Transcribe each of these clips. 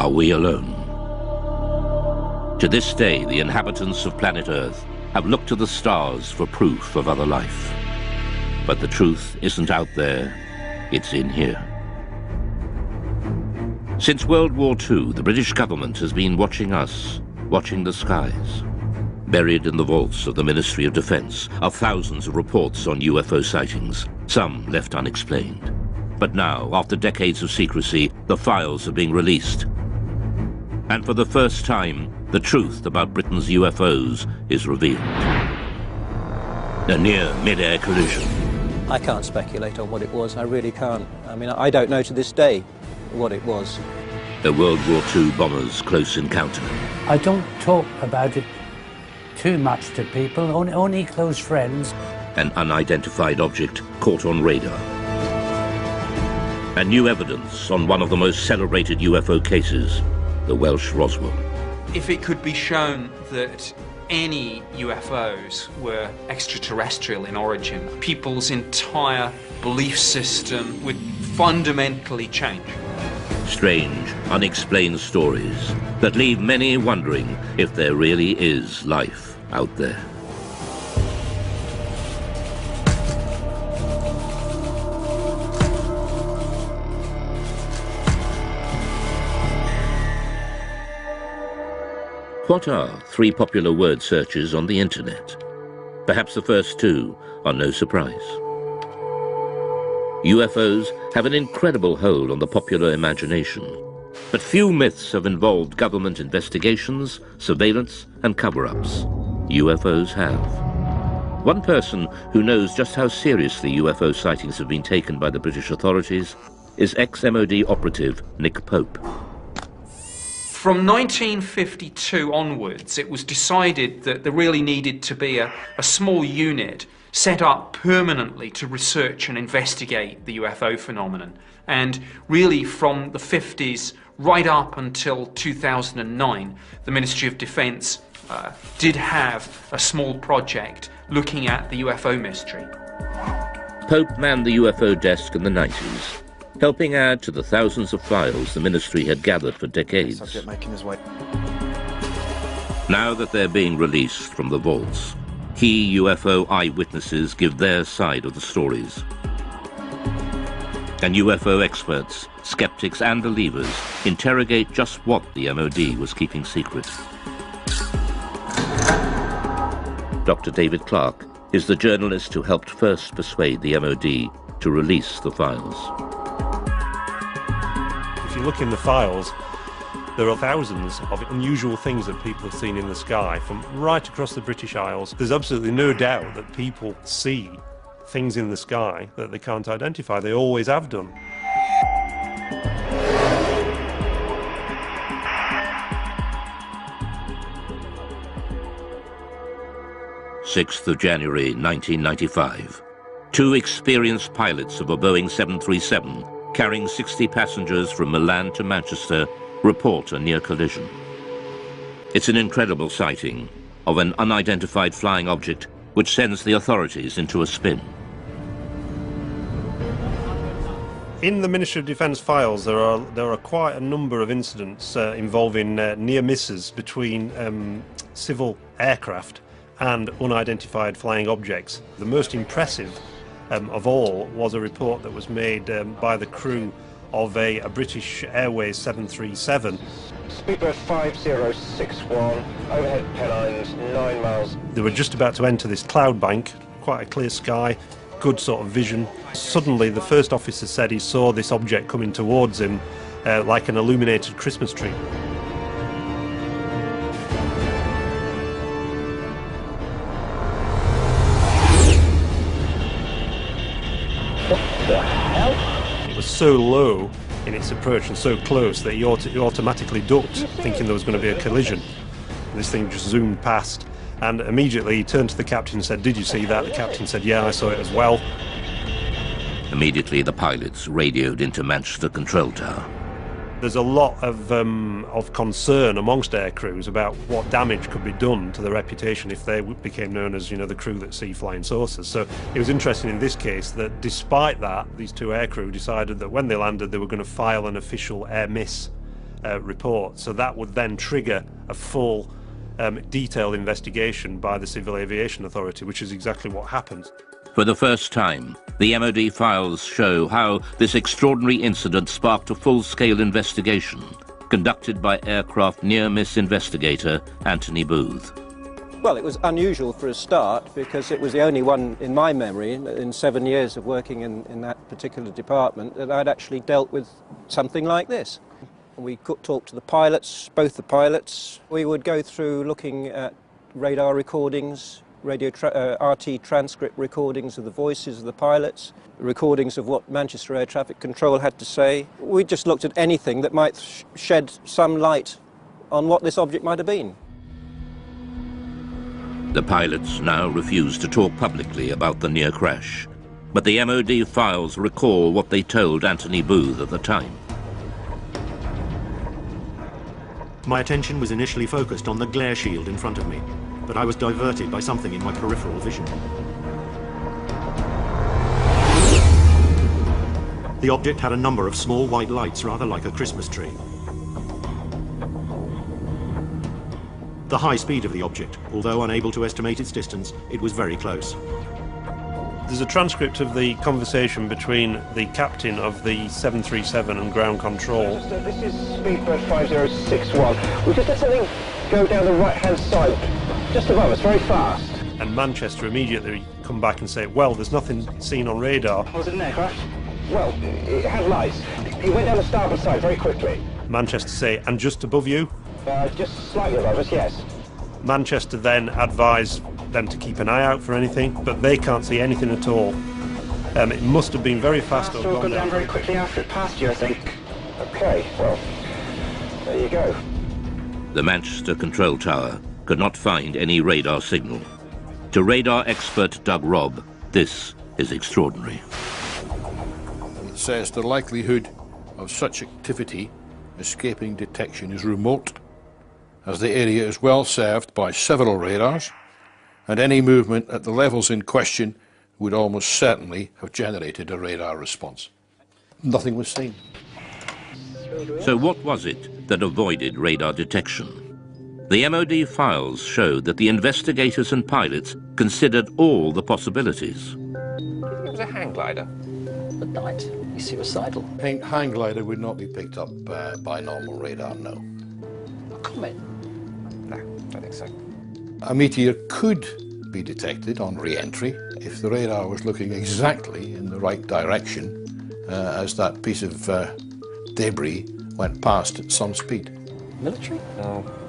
Are we alone? To this day, the inhabitants of planet Earth have looked to the stars for proof of other life. But the truth isn't out there, it's in here. Since World War II, the British government has been watching us, watching the skies. Buried in the vaults of the Ministry of Defence are thousands of reports on UFO sightings, some left unexplained. But now, after decades of secrecy, the files are being released. And for the first time, the truth about Britain's UFOs is revealed. A near mid-air collision. I can't speculate on what it was, I really can't. I mean, I don't know to this day what it was. A World War II bomber's close encounter. I don't talk about it too much to people, only close friends. An unidentified object caught on radar. And new evidence on one of the most celebrated UFO cases, the Welsh Roswell. If it could be shown that any UFOs were extraterrestrial in origin, people's entire belief system would fundamentally change. Strange, unexplained stories that leave many wondering if there really is life out there. What are three popular word searches on the internet? Perhaps the first two are no surprise. UFOs have an incredible hold on the popular imagination, but few myths have involved government investigations, surveillance, and cover-ups. UFOs have. One person who knows just how seriously UFO sightings have been taken by the British authorities is ex-MOD operative Nick Pope. From 1952 onwards, it was decided that there really needed to be a small unit set up permanently to research and investigate the UFO phenomenon. And really from the 50s right up until 2009, the Ministry of Defence did have a small project looking at the UFO mystery. Pope manned the UFO desk in the 90s, helping add to the thousands of files the ministry had gathered for decades. Subject making his way. Now that they're being released from the vaults, key UFO eyewitnesses give their side of the stories. And UFO experts, skeptics and believers interrogate just what the MOD was keeping secret. Dr. David Clarke is the journalist who helped first persuade the MOD to release the files. If you look in the files, there are thousands of unusual things that people have seen in the sky from right across the British Isles. There's absolutely no doubt that people see things in the sky that they can't identify. They always have done. 6th of January 1995. Two experienced pilots of a Boeing 737 carrying 60 passengers from Milan to Manchester report a near collision. It's an incredible sighting of an unidentified flying object which sends the authorities into a spin. In the Ministry of Defence files, there are quite a number of incidents involving near misses between civil aircraft and unidentified flying objects. The most impressive of all was a report that was made by the crew of a British Airways 737. Speedbird 5061, overhead Pennines, 9 miles. They were just about to enter this cloud bank, quite a clear sky, good sort of vision. Suddenly the first officer said he saw this object coming towards him like an illuminated Christmas tree. It was so low in its approach and so close that he automatically ducked, thinking there was going to be a collision. This thing just zoomed past, and immediately he turned to the captain and said, "Did you see that?" The captain said, "Yeah, I saw it as well." Immediately the pilots radioed into Manchester Control Tower. There's a lot of concern amongst air crews about what damage could be done to their reputation if they became known as, the crew that see flying saucers. So it was interesting in this case that despite that, these two air crew decided that when they landed they were going to file an official air miss report. So that would then trigger a full detailed investigation by the Civil Aviation Authority, which is exactly what happened. For the first time, the MOD files show how this extraordinary incident sparked a full-scale investigation conducted by aircraft near-miss investigator Anthony Booth. Well, it was unusual for a start because it was the only one in my memory in 7 years of working in that particular department that I'd actually dealt with something like this. We could talk to the pilots, both the pilots. We would go through looking at radar recordings, RT transcript recordings of the voices of the pilots, recordings of what Manchester Air Traffic Control had to say. We just looked at anything that might shed some light on what this object might have been. The pilots now refuse to talk publicly about the near crash, but the MOD files recall what they told Anthony Booth at the time. My attention was initially focused on the glare shield in front of me, but I was diverted by something in my peripheral vision. The object had a number of small white lights, rather like a Christmas tree. The high speed of the object, although unable to estimate its distance, it was very close. There's a transcript of the conversation between the captain of the 737 and ground control. This is Speedbird 5061. We just let something go down the right-hand side, just above us, very fast. And Manchester immediately come back and say, well, there's nothing seen on radar. Was it an aircraft? Well, it had lights. It went down the starboard side very quickly. Manchester say, and just above you? Just slightly above us, yes. Manchester then advised them to keep an eye out for anything, but they can't see anything at all. It must have been very fast. It will go down very quickly after it passed you, I think. Okay, well, there you go. The Manchester control tower could not find any radar signal. To radar expert Doug Robb, this is extraordinary. It says the likelihood of such activity escaping detection is remote, as the area is well served by several radars, and any movement at the levels in question would almost certainly have generated a radar response. Nothing was seen. So what was it that avoided radar detection? The MOD files showed that the investigators and pilots considered all the possibilities. It was a hang glider. At night, he's suicidal. Hang glider would not be picked up by normal radar, no. A comet? No, don't think so. A meteor could be detected on re-entry if the radar was looking exactly in the right direction as that piece of debris went past at some speed. Military?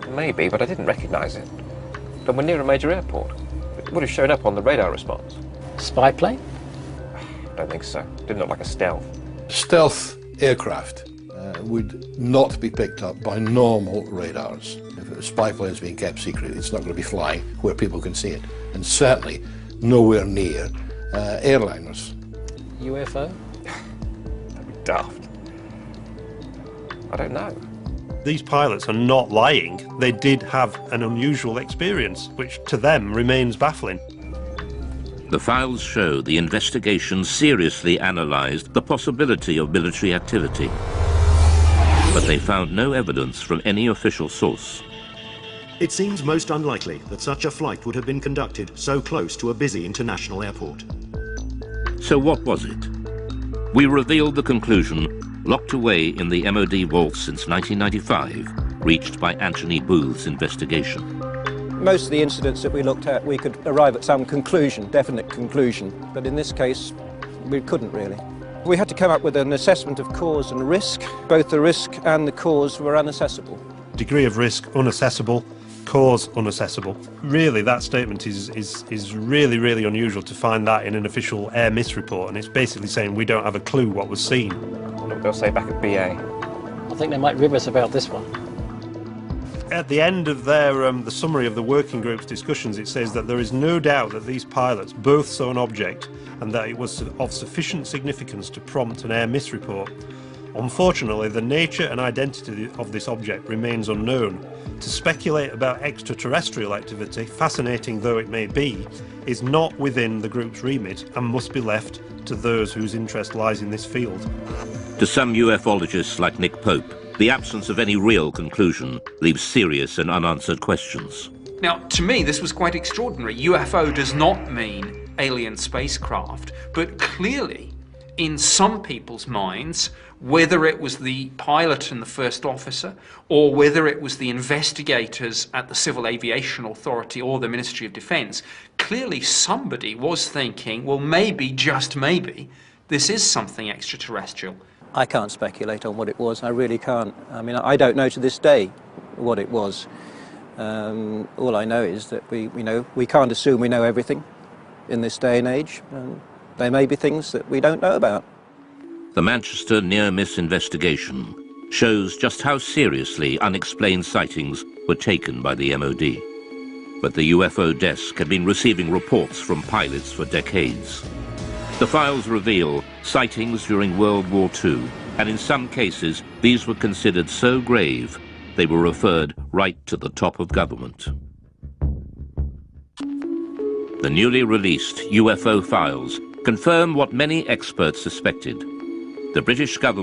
Maybe, but I didn't recognise it. But we're near a major airport. It would have shown up on the radar response. Spy plane? Don't think so. Didn't look like a stealth. Stealth aircraft would not be picked up by normal radars. If a spy plane is being kept secret, it's not going to be flying where people can see it. And certainly nowhere near airliners. UFO? That'd be daft. I don't know. These pilots are not lying. They did have an unusual experience, which to them remains baffling. The files show the investigation seriously analysed the possibility of military activity, but they found no evidence from any official source. It seems most unlikely that such a flight would have been conducted so close to a busy international airport. So what was it? We revealed the conclusion, locked away in the MOD vaults since 1995, reached by Anthony Booth's investigation. Most of the incidents that we looked at, we could arrive at some conclusion, definite conclusion, but in this case, we couldn't really. We had to come up with an assessment of cause and risk. Both the risk and the cause were unaccessible. Degree of risk, unaccessible. Cause, unaccessible. Really, that statement is really, really unusual to find that in an official air miss report, and it's basically saying we don't have a clue what was seen. I wonder what they'll say back at BA. I think they might rib us about this one. At the end of their the summary of the working group's discussions, it says that there is no doubt that these pilots both saw an object and that it was of sufficient significance to prompt an air miss report. Unfortunately, the nature and identity of this object remains unknown. To speculate about extraterrestrial activity, fascinating though it may be, is not within the group's remit and must be left to those whose interest lies in this field. To some ufologists like Nick Pope, the absence of any real conclusion leaves serious and unanswered questions. Now, to me, this was quite extraordinary. UFO does not mean alien spacecraft, but clearly, in some people's minds, whether it was the pilot and the first officer, or whether it was the investigators at the Civil Aviation Authority or the Ministry of Defence, clearly somebody was thinking, well, maybe, just maybe, this is something extraterrestrial. I can't speculate on what it was, I really can't. I mean, I don't know to this day what it was. All I know is that we can't assume we know everything in this day and age. There may be things that we don't know about. The Manchester near-miss investigation shows just how seriously unexplained sightings were taken by the MOD. But the UFO desk had been receiving reports from pilots for decades. The files reveal sightings during World War II, and in some cases these were considered so grave they were referred right to the top of government. The newly released UFO files confirm what many experts suspected. The British government